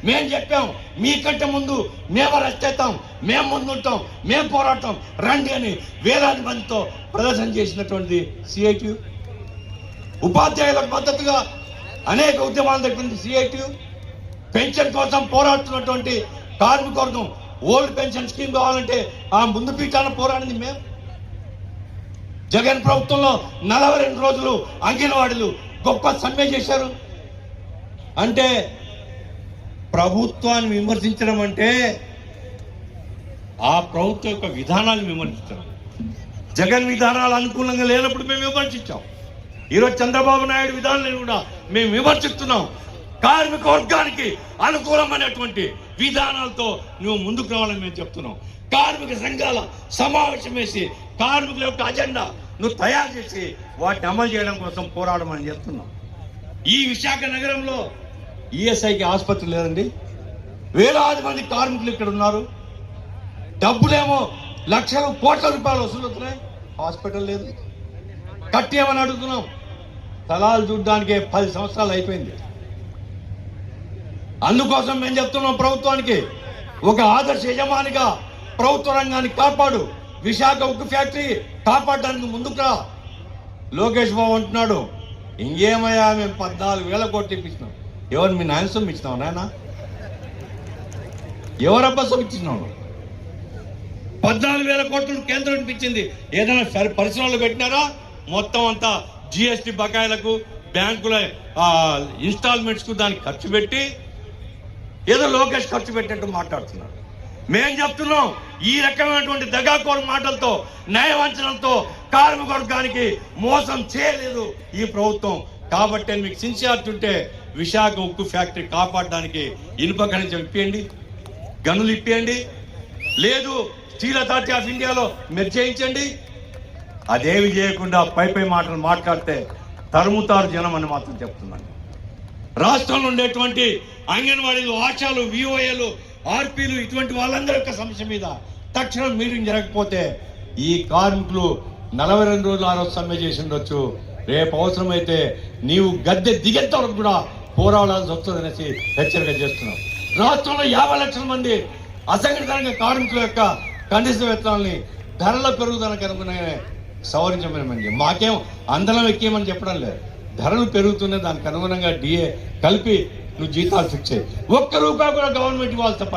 మేము చెప్పాం, మీకంటే ముందు మేము అరెస్ట్ అవుతాం, మేము ముందుంటాం, మేము పోరాటం రండి అని వేలాది మందితో ప్రదర్శన చేసినటువంటిది సిఐటియు. ఉపాధ్యాయులకు మద్దతుగా అనేక ఉద్యమాలు జరిపింది సిఐటియు. పెన్షన్ కోసం పోరాడుతున్నటువంటి కార్మిక వర్గం ఓల్డ్ పెన్షన్ స్కీమ్ కావాలంటే ఆ ముందు పీఠాన పోరాడింది మేము. జగన్ ప్రభుత్వంలో 42 రోజులు అంగన్వాడీలు గొప్ప సమ్మె చేశారు. అంటే ప్రభుత్వాన్ని విమర్శించడం అంటే ఆ ప్రభుత్వం యొక్క విధానాన్ని విమర్శించడం. జగన్ విధానాలు అనుకూలంగా లేనప్పుడు మేము విమర్శించాం. ఈరోజు చంద్రబాబు నాయుడు విధానాలను కూడా మేము విమర్శిస్తున్నాం. కార్మిక వర్గానికి అనుకూలమైనటువంటి విధానాలతో నువ్వు ముందుకు రావాలని మేము చెప్తున్నాం. కార్మిక సంఘాల సమావేశం వేసి కార్మికుల యొక్క అజెండా నువ్వు తయారు చేసి వాటిని అమలు చేయడం కోసం పోరాడమని చెప్తున్నాం. ఈ విశాఖ నగరంలో ఈఎస్ఐకి ఆసుపత్రి లేదండి. వేలాది మంది కార్మికులు ఇక్కడ ఉన్నారు. డబ్బులేమో లక్షలు కోట్ల రూపాయలు వసూలుతున్నాయి, హాస్పిటల్ లేదు. కట్టేమని అడుగుతున్నాం. స్థలాలు చూడడానికే 10 సంవత్సరాలు అయిపోయింది. అందుకోసం మేము చెప్తున్నాం ప్రభుత్వానికి, ఒక ఆదర్శ యజమానిగా ప్రభుత్వ రంగాన్ని కాపాడు. విశాఖ ఉక్కు ఫ్యాక్టరీ కాపాడడానికి ముందుకు రా. లోకేష్ బాబు అంటున్నాడు, ఇంకేమయ్యా మేము 14,000 కోట్లు ఇప్పించినాం. ఎవరు మీ నాయన సొమ్ము ఇచ్చినావు నాయన? ఎవరబ్బా సొమ్ము ఇచ్చినావు? 14,000 కోట్లు కేంద్రం ఇప్పించింది. ఏదైనా పరిశ్రమలు పెట్టినారా? మొత్తం అంతా జిఎస్టీ బకాయిలకు, బ్యాంకుల ఇన్స్టాల్మెంట్స్ కు దానికి ఖర్చు పెట్టి ఏదో లోకేష్ ఖర్చు పెట్టినట్టు మాట్లాడుతున్నారు. మేం చెప్తున్నాం, ఈ రకమైనటువంటి దగాకోరు మాటలతో, న్యాయవంచనలతో కార్మిక వర్గానికి మోసం చేయలేదు ఈ ప్రభుత్వం. కాబట్టి మీకు సిన్సియారిటీ ఉంటే విశాఖ ఉక్కు ఫ్యాక్టరీ కాపాడడానికి ఇనుప ఖనిజం ఇప్పియండి, గనులు ఇప్పియండి. లేదు స్టీల్ అథారిటీ ఆఫ్ ఇండియాలో మెర్జ్ చేయించండి. అదేమి చేయకుండా పై మాటలు మాట్లాడితే తరుముతారు జనం అని మాత్రం చెప్తున్నాను. రాష్ట్రంలో ఉండేటువంటి అంగన్వాడీలు, ఆశాలు, విఓఏలు, ఆర్పీలు, ఇటువంటి వాళ్ళందరి యొక్క సమస్య మీద తక్షణం మీటింగ్ జరగకపోతే ఈ కార్మికులు 42 రోజులు ఆ రోజు సమ్మె చేసి ఉండొచ్చు. రేపు అవసరమైతే నీవు గద్దె దిగేంత వరకు కూడా పోరాడాల్సి వస్తుందనేసి హెచ్చరిక చేస్తున్నాం. రాష్ట్రంలో 50 లక్షల మంది అసంఘటిత రంగ కార్మికుల యొక్క కనీస వేతనాల్ని ధరల పెరుగుదలకు అనుగుణంగానే సవరించమని, మాకేం అందరం ఎక్కేయమని చెప్పడం లేదు. ధరలు పెరుగుతున్నాయి, దానికి అనుగుణంగా డిఏ కలిపి నువ్వు జీతాలు ఫిక్స్ చేయి. 1 రూపాయి కూడా గవర్నమెంట్ ఇవ్వాలి తప్ప